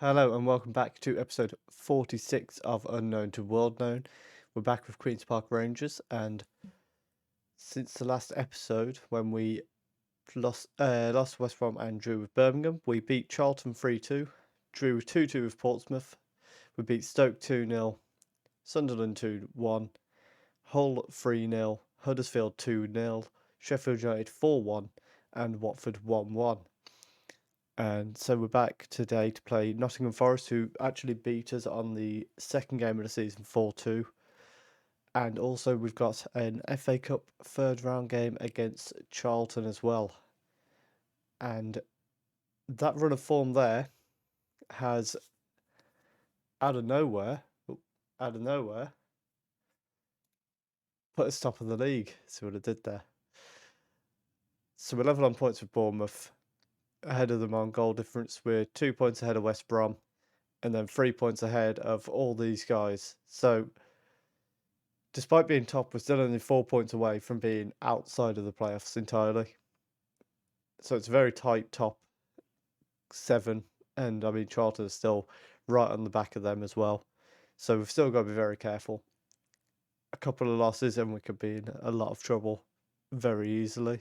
Hello and welcome back to episode 46 of Unknown to World Known. We're back with Queen's Park Rangers, and since the last episode when we lost West Brom and drew with Birmingham, we beat Charlton 3-2, drew 2-2 with Portsmouth, we beat Stoke 2-0, Sunderland 2-1, Hull 3-0, Huddersfield 2-0, Sheffield United 4-1 and Watford 1-1. And so we're back today to play Nottingham Forest, who actually beat us on the second game of the season 4-2. And also we've got an FA Cup third round game against Charlton as well. And that run of form there has, out of nowhere, put us top of the league. See what I did there. So we're level on points with Bournemouth, ahead of them on goal difference. We're 2 points ahead of West Brom, and then 3 points ahead of all these guys. So despite being top, we're still only 4 points away from being outside of the playoffs entirely. So it's a very tight top 7, and I mean Charlton is still right on the back of them as well. So we've still got to be very careful. A couple of losses and we could be in a lot of trouble very easily.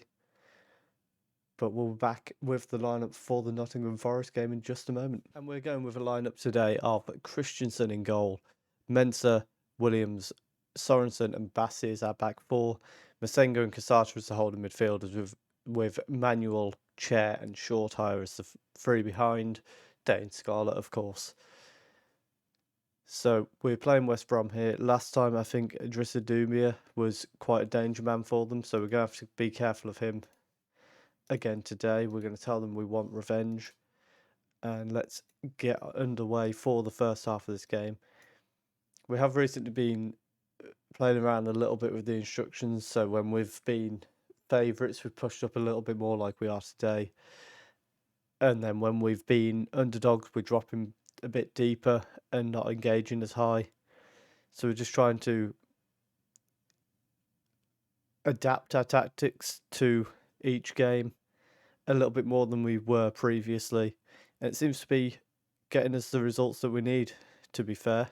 But we'll be back with the lineup for the Nottingham Forest game in just a moment. And we're going with a lineup today of Christensen in goal, Mensah, Williams, Sorensen and Bassi as our back four, Masengo and Casata as the holding midfielders with Manuel, Chair and Shortire as the three behind, Dane Scarlett of course. So we're playing West Brom here. Last time I think Idrissa Doumia was quite a danger man for them, so we're going to have to be careful of him again today. We're going to tell them we want revenge, and let's get underway for the first half of this game. We have recently been playing around a little bit with the instructions, so when we've been favourites, we've pushed up a little bit more like we are today. And then when we've been underdogs, we're dropping a bit deeper and not engaging as high. So we're just trying to adapt our tactics to each game a little bit more than we were previously. And it seems to be getting us the results that we need, to be fair.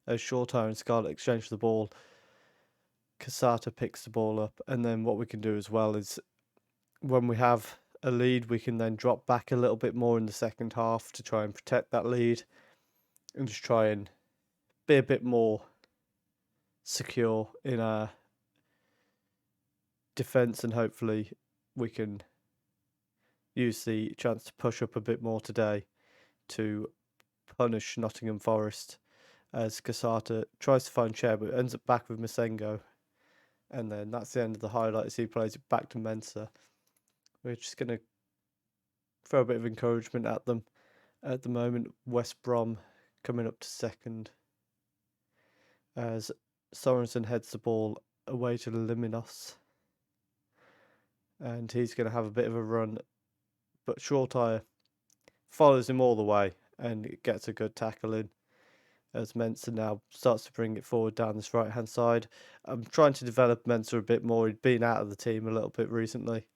As Shortire and Scarlett exchange the ball, Casata picks the ball up, and then what we can do as well is when we have a lead, we can then drop back a little bit more in the second half to try and protect that lead and just try and be a bit more secure in our defence, and hopefully we can use the chance to push up a bit more today to punish Nottingham Forest as Casata tries to find Chair but ends up back with Masengo, and then that's the end of the highlights. He plays it back to Mensah. We're just going to throw a bit of encouragement at them. At the moment, West Brom coming up to second as Sorensen heads the ball away to Liminos, and he's going to have a bit of a run, but Shortire follows him all the way and gets a good tackle in as Mensah now starts to bring it forward down this right hand side. I'm trying to develop Mensah a bit more. He'd been out of the team a little bit recently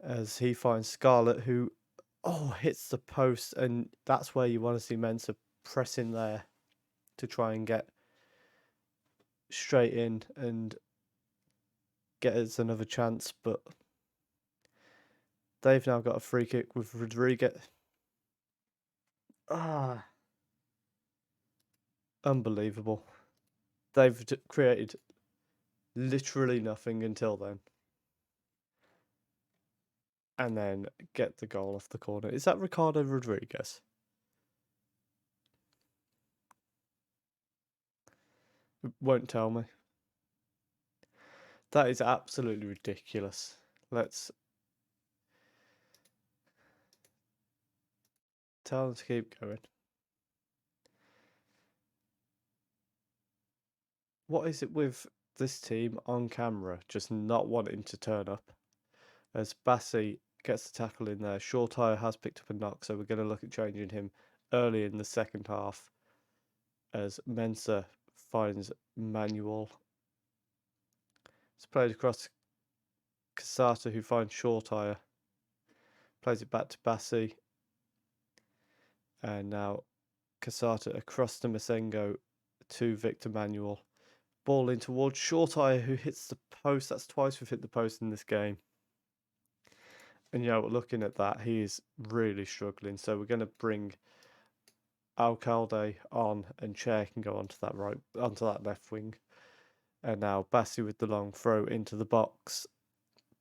as he finds Scarlett, who hits the post, and that's where you want to see Mensah pressing there to try and get straight in and get us another chance. But they've now got a free kick with Rodriguez. Unbelievable. They've created literally nothing until then. And then get the goal off the corner. Is that Ricardo Rodriguez? Won't tell me. That is absolutely ridiculous. Let's tell them to keep going. What is it with this team on camera just not wanting to turn up? As Bassi gets the tackle in there, Shortire has picked up a knock, so we're going to look at changing him early in the second half as Mensah finds Manuel. It's played across Casata, who finds Shortire. Plays it back to Bassi. And now Casata across to Masengo to Victor Manuel. Ball in towards Shortire, who hits the post. That's twice we've hit the post in this game. And looking at that, he is really struggling. So we're going to bring Alcalde on, and Chair can go onto that left wing. And now Bassi with the long throw into the box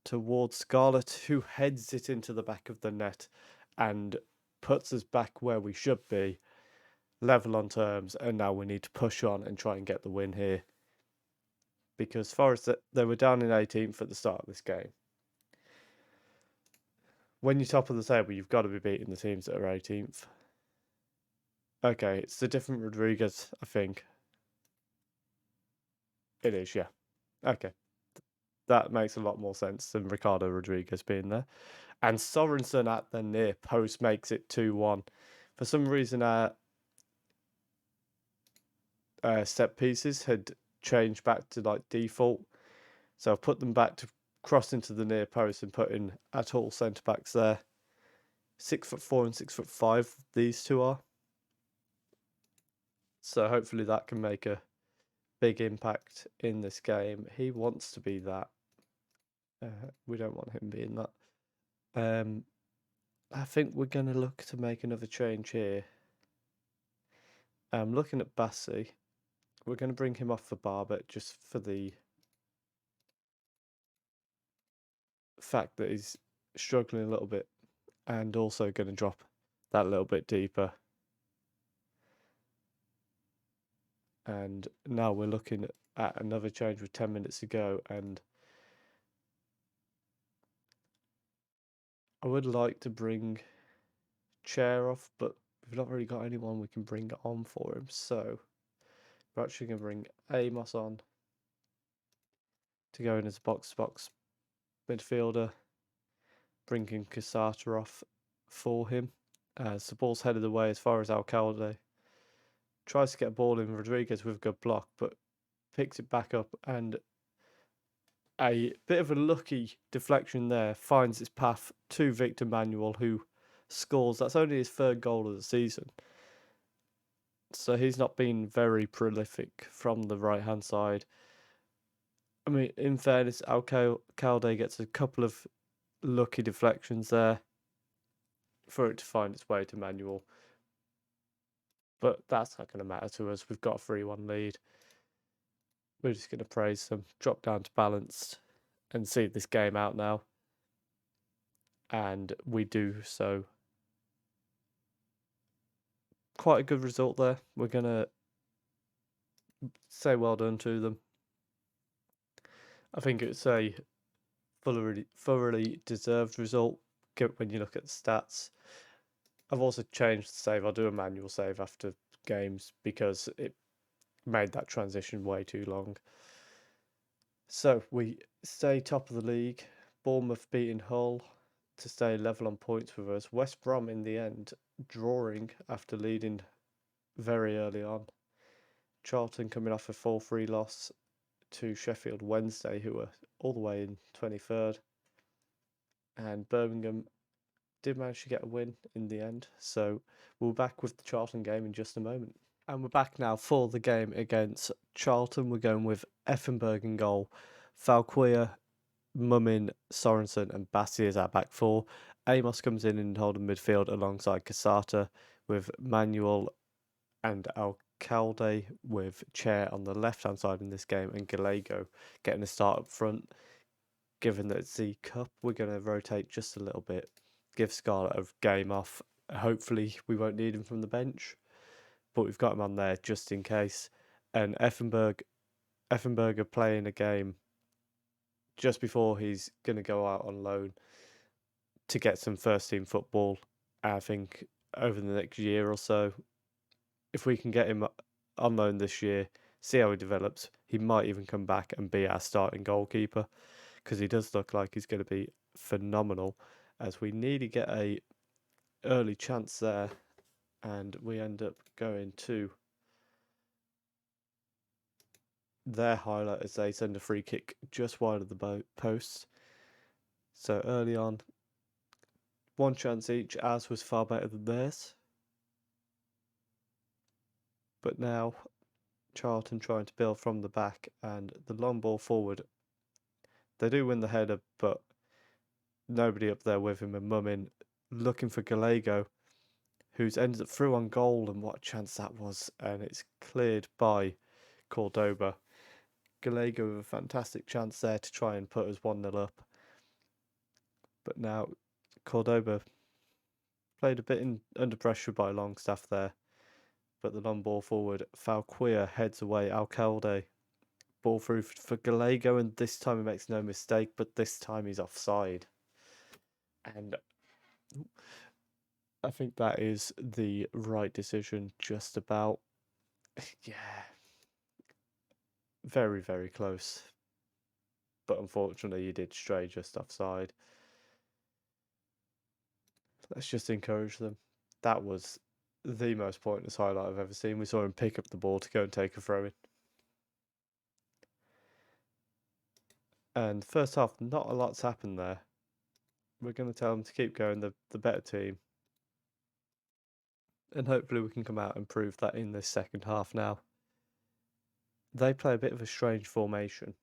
towards Scarlett, who heads it into the back of the net and puts us back where we should be, level on terms. And now we need to push on and try and get the win here, because Forest, they were down in 18th at the start of this game. When you're top of the table, you've got to be beating the teams that are 18th. Okay, it's the different Rodriguez, I think. It is, yeah. Okay. That makes a lot more sense than Ricardo Rodriguez being there. And Sorensen at the near post makes it 2-1. For some reason, set pieces had changed back to like default. So I've put them back to cross into the near post and put in at all centre backs there. 6'4" and 6'5", these two are. So hopefully that can make a big impact in this game. He wants to be that. We don't want him being that. I think we're going to look to make another change here. Looking at Bassi, we're going to bring him off for Barber just for the fact that he's struggling a little bit, and also going to drop that little bit deeper. And now we're looking at another change with 10 minutes to go, and I would like to bring Chair off, but we've not really got anyone we can bring on for him, so we're actually going to bring Amos on to go in as a box-to-box midfielder, bringing Casata off for him. As the ball's headed away as far as Alcalde. Tries to get a ball in Rodriguez with a good block, but picks it back up, and a bit of a lucky deflection there finds its path to Victor Manuel, who scores. That's only his third goal of the season. So he's not been very prolific from the right-hand side. I mean, in fairness, Alcalde gets a couple of lucky deflections there for it to find its way to Manuel. But that's not going to matter to us. We've got a 3-1 lead. We're just going to praise them, drop down to balanced, and see this game out now. And we do so. Quite a good result there. We're going to say well done to them. I think it's a thoroughly deserved result when you look at the stats. I've also changed the save. I'll do a manual save after games because it made that transition way too long. So we stay top of the league. Bournemouth beating Hull to stay level on points with us. West Brom in the end drawing after leading very early on. Charlton coming off a 4-3 loss to Sheffield Wednesday, who were all the way in 23rd. And Birmingham did manage to get a win in the end. So we'll be back with the Charlton game in just a moment. And we're back now for the game against Charlton. We're going with Effenberg in goal, Falquia, Mummin, Sorensen and Bassi as our back four. Amos comes in holding midfield alongside Casata, with Manuel and Alcalde with Chair on the left-hand side in this game, and Gallego getting a start up front. Given that it's the Cup, we're going to rotate just a little bit, give Scarlett a game off. Hopefully we won't need him from the bench, but we've got him on there just in case. And Effenberg are playing a game just before he's going to go out on loan to get some first team football. I think over the next year or so, if we can get him on loan this year, see how he develops, he might even come back and be our starting goalkeeper, because he does look like he's going to be phenomenal, as we nearly get a early chance there, and we end up going to their highlight as they send a free kick just wide of the post. So early on, one chance each, ours was far better than theirs. But now Charlton trying to build from the back, and the long ball forward. They do win the header, but nobody up there with him, and Mumin looking for Gallego, who's ended up through on goal, and what a chance that was, and it's cleared by Cordoba. Gallego with a fantastic chance there to try and put us 1-0 up. But now Cordoba played a bit under pressure by Longstaff there. But the long ball forward, Falquia heads away, Alcalde. Ball through for Gallego, and this time he makes no mistake, but this time he's offside. And I think that is the right decision, just about. Yeah. Very, very close. But unfortunately, he did stray just offside. Let's just encourage them. That was the most pointless highlight I've ever seen. We saw him pick up the ball to go and take a throw in. And first half, not a lot's happened there. We're going to tell them to keep going, the better team. And hopefully we can come out and prove that in this second half now. They play a bit of a strange formation.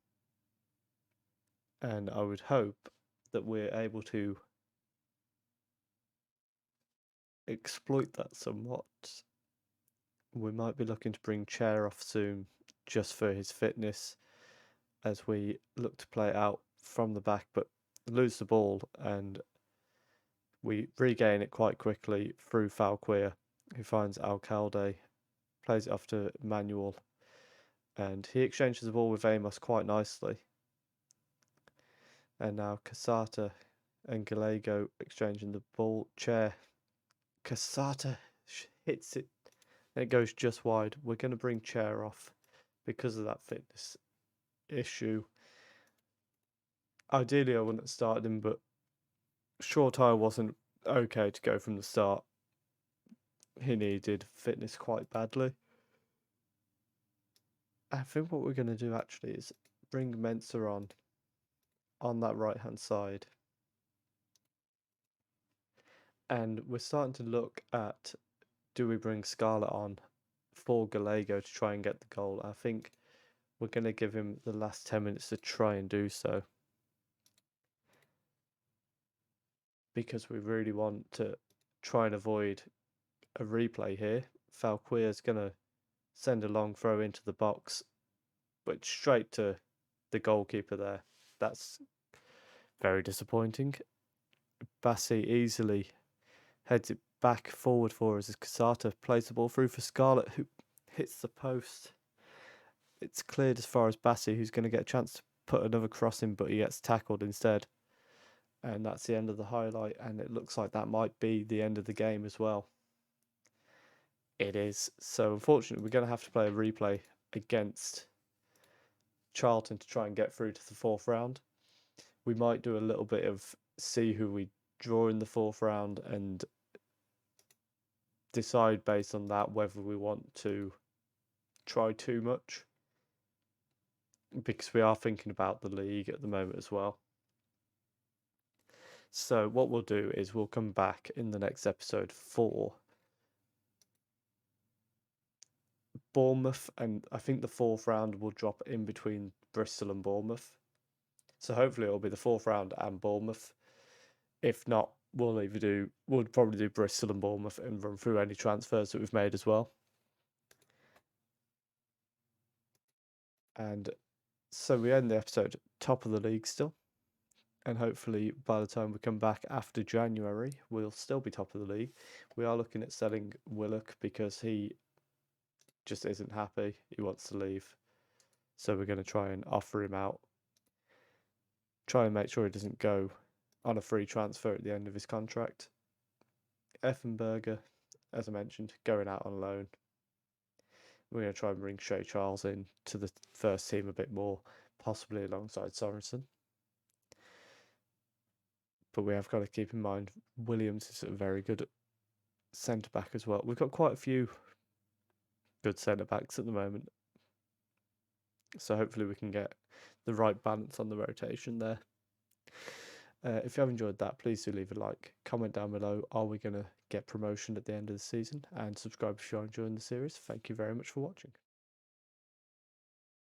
And I would hope that we're able to exploit that somewhat. We might be looking to bring Chair off soon just for his fitness as we look to play it out from the back, but lose the ball and we regain it quite quickly through Falquia, who finds Alcalde, plays it off to Manuel, and he exchanges the ball with Amos quite nicely. And now Casata and Gallego exchanging the ball. Chair. Casata hits it and it goes just wide. We're going to bring Chair off because of that fitness issue. Ideally, I wouldn't have started him, but Shortire wasn't okay to go from the start. He needed fitness quite badly. I think what we're going to do actually is bring Mensa on that right hand side. And we're starting to look at, do we bring Scarlett on for Gallego to try and get the goal? I think we're going to give him the last 10 minutes to try and do so. Because we really want to try and avoid a replay here. Falquia is going to send a long throw into the box, but straight to the goalkeeper there. That's very disappointing. Bassi easily heads it back forward for us as Casata plays the ball through for Scarlett, who hits the post. It's cleared as far as Bassi, who's going to get a chance to put another cross in, but he gets tackled instead. And that's the end of the highlight, and it looks like that might be the end of the game as well. It is. So unfortunately, we're going to have to play a replay against Charlton to try and get through to the fourth round. We might do a little bit of see who we draw in the fourth round and decide based on that whether we want to try too much, because we are thinking about the league at the moment as well. So what we'll do is we'll come back in the next episode for Bournemouth, and I think the fourth round will drop in between Bristol and Bournemouth. So hopefully it'll be the fourth round and Bournemouth. If not, we'll probably do Bristol and Bournemouth and run through any transfers that we've made as well. And so we end the episode top of the league still. And hopefully by the time we come back after January, we'll still be top of the league. We are looking at selling Willock because he just isn't happy. He wants to leave. So we're going to try and offer him out. Try and make sure he doesn't go on a free transfer at the end of his contract. Effenberger, as I mentioned, going out on loan. We're going to try and bring Shay Charles in to the first team a bit more, possibly alongside Sorensen. But we have got to keep in mind Williams is a very good centre back as well. We've got quite a few good centre backs at the moment, so hopefully we can get the right balance on the rotation there. If you have enjoyed that, please do leave a like, comment down below. Are we going to get promotion at the end of the season? And subscribe if you are enjoying the series. Thank you very much for watching.